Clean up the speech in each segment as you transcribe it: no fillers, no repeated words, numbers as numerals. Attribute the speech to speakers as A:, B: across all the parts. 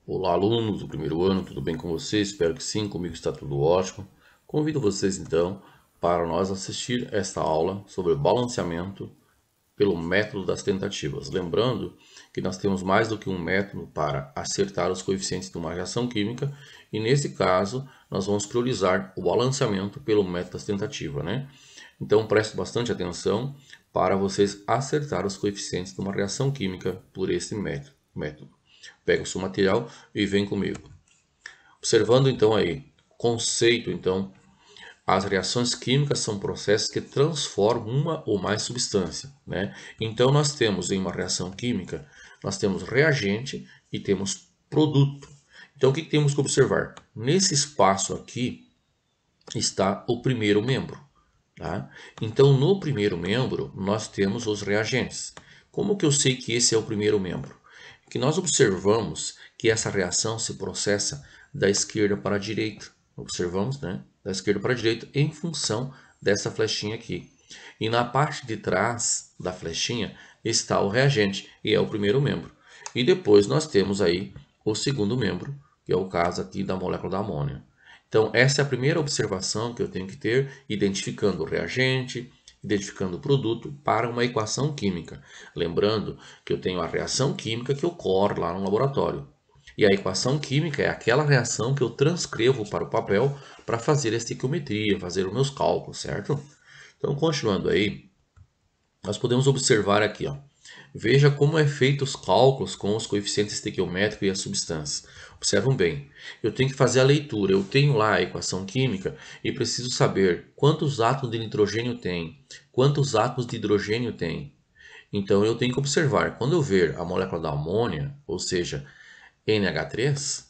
A: Olá, alunos do primeiro ano, tudo bem com vocês? Espero que sim, comigo está tudo ótimo. Convido vocês então para nós assistir esta aula sobre balanceamento pelo método das tentativas. Lembrando que nós temos mais do que um método para acertar os coeficientes de uma reação química e nesse caso nós vamos priorizar o balanceamento pelo método das tentativas, né? Então preste bastante atenção para vocês acertar os coeficientes de uma reação química por esse método. Pega o seu material e vem comigo. Observando então aí, conceito então, as reações químicas são processos que transformam uma ou mais substância, né? Então nós temos em uma reação química, nós temos reagente e temos produto. Então o que temos que observar? Nesse espaço aqui está o primeiro membro, tá? Então no primeiro membro nós temos os reagentes. Como que eu sei que esse é o primeiro membro? Que nós observamos que essa reação se processa da esquerda para a direita. Observamos, né? Da esquerda para a direita em função dessa flechinha aqui. E na parte de trás da flechinha está o reagente, e é o primeiro membro. E depois nós temos aí o segundo membro, que é o caso aqui da molécula da amônia. Então, essa é a primeira observação que eu tenho que ter, identificando o reagente, identificando o produto para uma equação química. Lembrando que eu tenho a reação química que ocorre lá no laboratório. E a equação química é aquela reação que eu transcrevo para o papel para fazer a estequiometria, fazer os meus cálculos, certo? Então, continuando aí, nós podemos observar aqui, ó. Veja como é feito os cálculos com os coeficientes estequiométricos e as substâncias. Observam bem, eu tenho que fazer a leitura, eu tenho lá a equação química e preciso saber quantos átomos de nitrogênio tem, quantos átomos de hidrogênio tem. Então eu tenho que observar, quando eu ver a molécula da amônia, ou seja, NH3,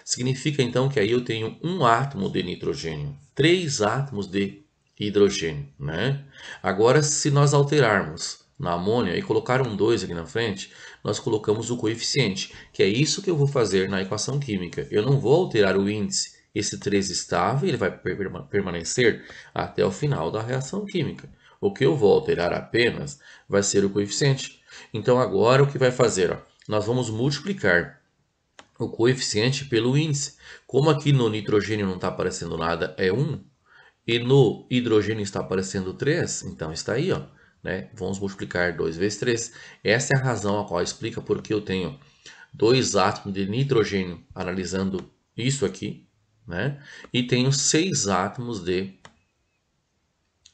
A: significa então que aí eu tenho um átomo de nitrogênio, três átomos de hidrogênio, né? Agora, se nós alterarmos na amônia e colocar um 2 aqui na frente, nós colocamos o coeficiente, que é isso que eu vou fazer na equação química. Eu não vou alterar o índice, esse 3 estável, ele vai permanecer até o final da reação química. O que eu vou alterar apenas vai ser o coeficiente. Então agora o que vai fazer? Ó, nós vamos multiplicar o coeficiente pelo índice. Como aqui no nitrogênio não está aparecendo nada, é 1, e no hidrogênio está aparecendo 3, então está aí, ó, né? Vamos multiplicar 2 vezes 3. Essa é a razão a qual explica porque eu tenho dois átomos de nitrogênio analisando isso aqui, né? E tenho 6 átomos de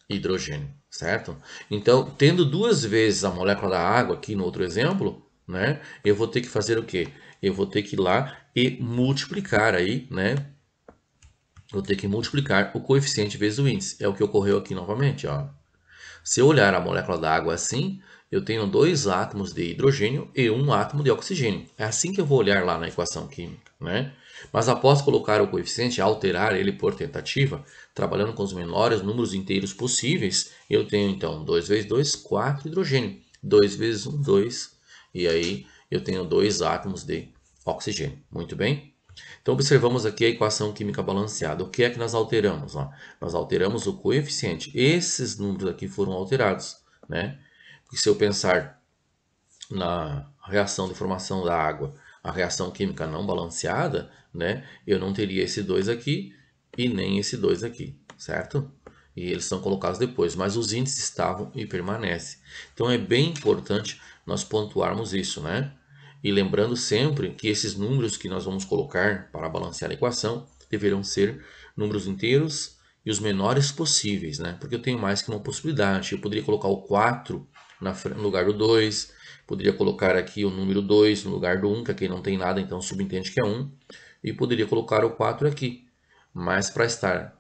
A: hidrogênio, certo? Então, tendo duas vezes a molécula da água aqui no outro exemplo, né? Eu vou ter que fazer o quê? Eu vou ter que ir lá e multiplicar aí, né? Vou ter que multiplicar o coeficiente vezes o índice. É o que ocorreu aqui novamente, ó. Se eu olhar a molécula da água assim, eu tenho dois átomos de hidrogênio e um átomo de oxigênio. É assim que eu vou olhar lá na equação química, né? Mas após colocar o coeficiente, alterar ele por tentativa, trabalhando com os menores números inteiros possíveis, eu tenho então 2 vezes 2, 4 hidrogênio. 2 vezes 1, 2. E aí eu tenho dois átomos de oxigênio. Muito bem? Então, observamos aqui a equação química balanceada. O que é que nós alteramos? Ó? Nós alteramos o coeficiente. Esses números aqui foram alterados, né? Porque se eu pensar na reação de formação da água, a reação química não balanceada, né? Eu não teria esse 2 aqui e nem esse 2 aqui, certo? E eles são colocados depois, mas os índices estavam e permanecem. Então, é bem importante nós pontuarmos isso, né? E lembrando sempre que esses números que nós vamos colocar para balancear a equação deverão ser números inteiros e os menores possíveis, né? Porque eu tenho mais que uma possibilidade. Eu poderia colocar o 4 no lugar do 2, poderia colocar aqui o número 2 no lugar do 1, que aqui não tem nada, então subentende que é 1, e poderia colocar o 4 aqui. Mas para estar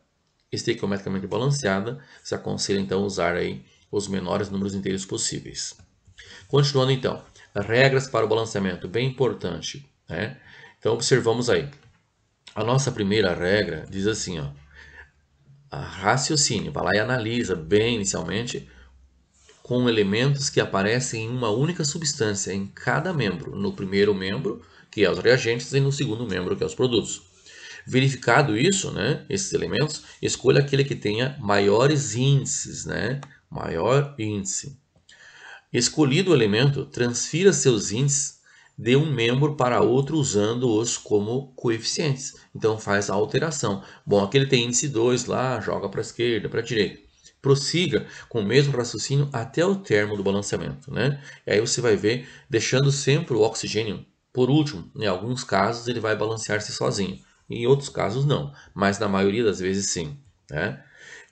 A: estequiometricamente balanceada, se aconselha então usar aí os menores números inteiros possíveis. Continuando então, regras para o balanceamento, bem importante, né? Então observamos aí. A nossa primeira regra diz assim, ó, a raciocínio, vai lá e analisa bem inicialmente com elementos que aparecem em uma única substância em cada membro, no primeiro membro, que é os reagentes, e no segundo membro, que é os produtos. Verificado isso, né, esses elementos, escolha aquele que tenha maiores índices, né, maior índice. Escolhido o elemento, transfira seus índices de um membro para outro usando-os como coeficientes. Então faz a alteração. Bom, aqui ele tem índice 2 lá, joga para a esquerda, para a direita. Prossiga com o mesmo raciocínio até o termo do balanceamento, né? E aí você vai ver, deixando sempre o oxigênio por último. Em alguns casos ele vai balancear-se sozinho, em outros casos não, mas na maioria das vezes sim, né?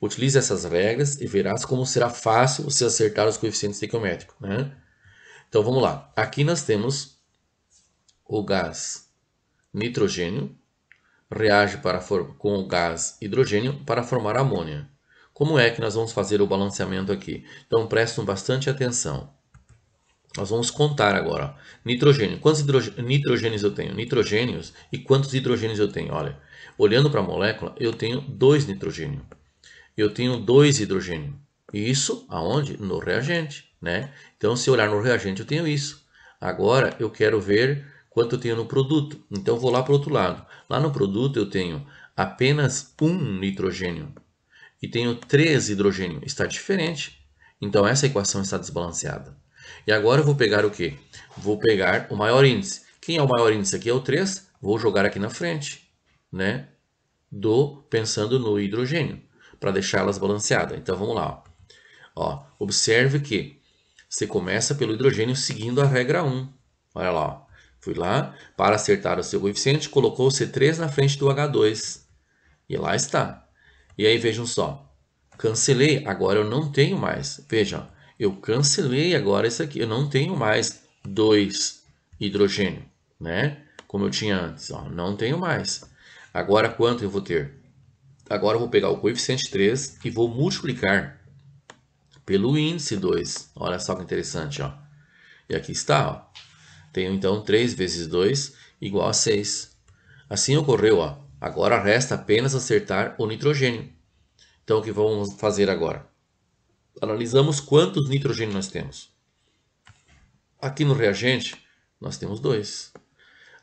A: Utilize essas regras e verás como será fácil você acertar os coeficientes estequiométricos, né? Então vamos lá. Aqui nós temos o gás nitrogênio reage com o gás hidrogênio para formar amônia. Como é que nós vamos fazer o balanceamento aqui? Então prestem bastante atenção. Nós vamos contar agora. Nitrogênio. Quantos nitrogênios eu tenho? Nitrogênios. E quantos hidrogênios eu tenho? Olha, olhando para a molécula, eu tenho 2 nitrogênios. Eu tenho 2 hidrogênios. E isso aonde? No reagente, né? Então, se eu olhar no reagente, eu tenho isso. Agora, eu quero ver quanto eu tenho no produto. Então, vou lá para o outro lado. Lá no produto, eu tenho apenas 1 nitrogênio e tenho 3 hidrogênios. Está diferente. Então, essa equação está desbalanceada. E agora eu vou pegar o quê? Vou pegar o maior índice. Quem é o maior índice aqui? É o 3. Vou jogar aqui na frente, né? Pensando no hidrogênio, para deixá-las balanceadas. Então, vamos lá. Ó, observe que você começa pelo hidrogênio seguindo a regra 1. Olha lá. Ó. Fui lá, para acertar o seu coeficiente, colocou o C3 na frente do H2. E lá está. E aí, vejam só. Cancelei, agora eu não tenho mais. Vejam, eu cancelei agora isso aqui. Eu não tenho mais 2 hidrogênio, né? Como eu tinha antes. Ó, não tenho mais. Agora, quanto eu vou ter? Agora eu vou pegar o coeficiente 3 e vou multiplicar pelo índice 2. Olha só que interessante, ó. E aqui está, ó. Tenho então 3 vezes 2 igual a 6. Assim ocorreu, ó. Agora resta apenas acertar o nitrogênio. Então o que vamos fazer agora? Analisamos quantos nitrogênios nós temos. Aqui no reagente, nós temos 2.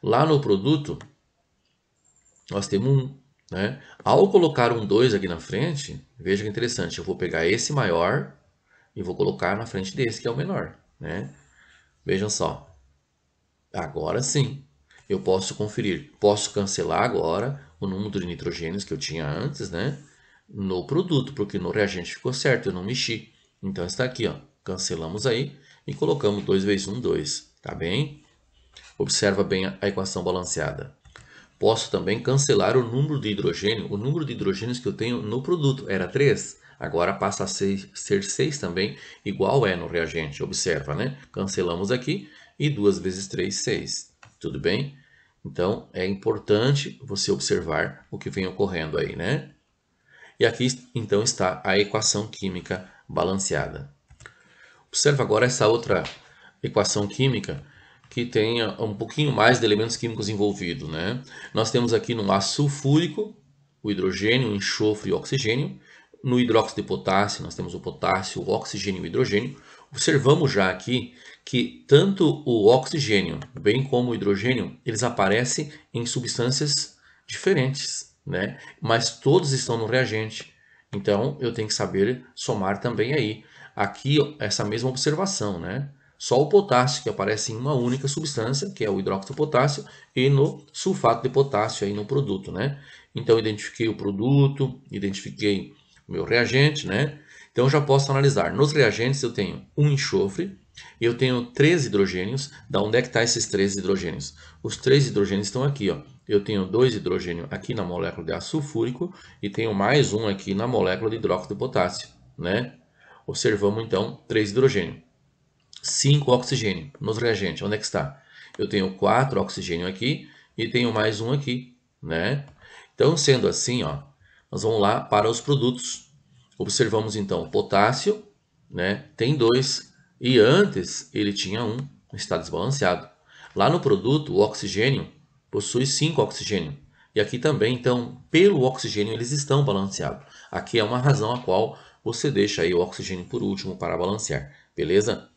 A: Lá no produto, nós temos 1. Né? Ao colocar um 2 aqui na frente, veja que interessante. Eu vou pegar esse maior e vou colocar na frente desse, que é o menor. Né? Vejam só. Agora sim, eu posso conferir. Posso cancelar agora o número de nitrogênios que eu tinha antes, né? No produto, porque no reagente ficou certo, eu não mexi. Então está aqui, ó. Cancelamos aí e colocamos 2 vezes 1, 2. Tá bem? Observa bem a equação balanceada. Posso também cancelar o número de hidrogênio. O número de hidrogênios que eu tenho no produto era 3. Agora passa a ser 6 também, igual é no reagente. Observa, né? Cancelamos aqui e 2 vezes 3, 6. Tudo bem? Então, é importante você observar o que vem ocorrendo aí, né? E aqui, então, está a equação química balanceada. Observa agora essa outra equação química que tem um pouquinho mais de elementos químicos envolvidos, né? Nós temos aqui no aço sulfúrico o hidrogênio, o enxofre e o oxigênio. No hidróxido de potássio, nós temos o potássio, o oxigênio e o hidrogênio. Observamos já aqui que tanto o oxigênio, bem como o hidrogênio, eles aparecem em substâncias diferentes, né? Mas todos estão no reagente. Então, eu tenho que saber somar também aí. Aqui, essa mesma observação, né? Só o potássio que aparece em uma única substância, que é o hidróxido de potássio, e no sulfato de potássio aí no produto, né? Então, identifiquei o produto, identifiquei o meu reagente, né? Então, eu já posso analisar. Nos reagentes, eu tenho um enxofre, e eu tenho 3 hidrogênios. Da onde é que estão esses 3 hidrogênios? Os 3 hidrogênios estão aqui, ó. Eu tenho 2 hidrogênios aqui na molécula de ácido sulfúrico e tenho mais um aqui na molécula de hidróxido de potássio, né? Observamos, então, 3 hidrogênios. 5 oxigênio nos reagentes. Onde é que está? Eu tenho 4 oxigênio aqui e tenho mais um aqui, né? Então, sendo assim, ó, nós vamos lá para os produtos. Observamos, então, o potássio, né? Tem 2 e antes ele tinha 1, está desbalanceado. Lá no produto, o oxigênio possui 5 oxigênio. E aqui também, então, pelo oxigênio eles estão balanceados. Aqui é uma razão a qual você deixa aí o oxigênio por último para balancear, beleza?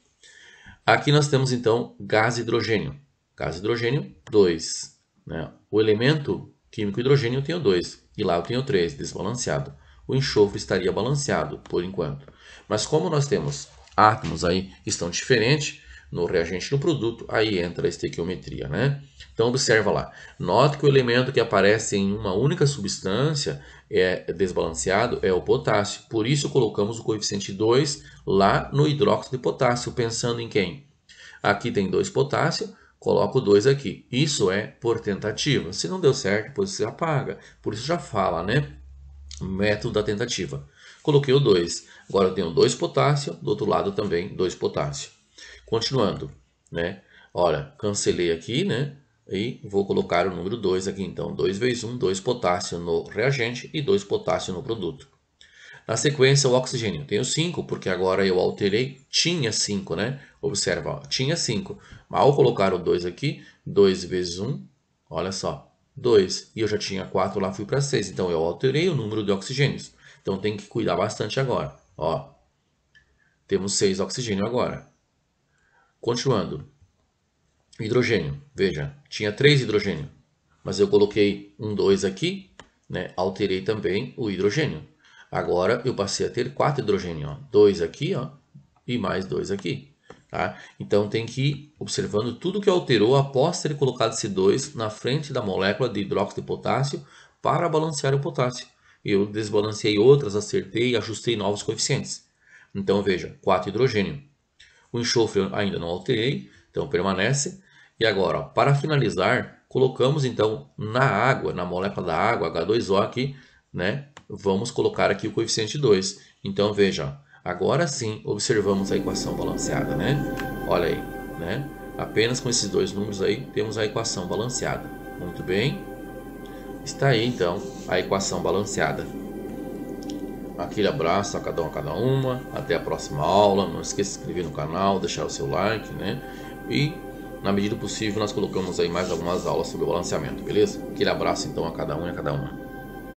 A: Aqui nós temos então gás hidrogênio. Gás hidrogênio, 2. Né? O elemento químico hidrogênio eu tenho 2. E lá eu tenho 3, desbalanceado. O enxofre estaria balanceado por enquanto. Mas como nós temos átomos aí que estão diferentes, no reagente no produto, aí entra a estequiometria, né? Então observa lá, note que o elemento que aparece em uma única substância é desbalanceado é o potássio, por isso colocamos o coeficiente 2 lá no hidróxido de potássio, pensando em quem? Aqui tem 2 potássio, coloco 2 aqui, isso é por tentativa, se não deu certo, depois você apaga, por isso já fala, né? Método da tentativa. Coloquei o 2, agora eu tenho 2 potássio, do outro lado também 2 potássio. Continuando, né? Olha, cancelei aqui, né? E vou colocar o número 2 aqui, então 2 vezes 1, 2 potássio no reagente e 2 potássio no produto. Na sequência, o oxigênio. Tenho 5, porque agora eu alterei, tinha 5, né? Observa, ó, tinha 5. Mas ao colocar o 2 aqui, 2 vezes 1, olha só, 2. E eu já tinha 4 lá, fui para 6. Então eu alterei o número de oxigênios. Então tem que cuidar bastante agora. Ó, temos 6 oxigênio agora. Continuando. Hidrogênio. Veja, tinha 3 hidrogênio. Mas eu coloquei um 2 aqui, né? Alterei também o hidrogênio. Agora eu passei a ter 4 hidrogênio. Ó. 2 aqui, ó, e mais 2 aqui. Tá? Então tem que ir observando tudo que alterou após ter colocado esse 2 na frente da molécula de hidróxido de potássio para balancear o potássio. Eu desbalanceei outras, acertei e ajustei novos coeficientes. Então veja, 4 hidrogênio. O enxofre eu ainda não alterei, então permanece. E agora, ó, para finalizar, colocamos então na água, na molécula da água, H2O aqui, né? Vamos colocar aqui o coeficiente 2. Então veja, agora sim observamos a equação balanceada, né? Olha aí, né? Apenas com esses dois números aí temos a equação balanceada. Muito bem. Está aí então a equação balanceada. Aquele abraço a cada uma. Até a próxima aula. Não esqueça de se inscrever no canal, deixar o seu like, né? E na medida do possível nós colocamos aí mais algumas aulas sobre o balanceamento, beleza? Aquele abraço então a cada um e a cada uma.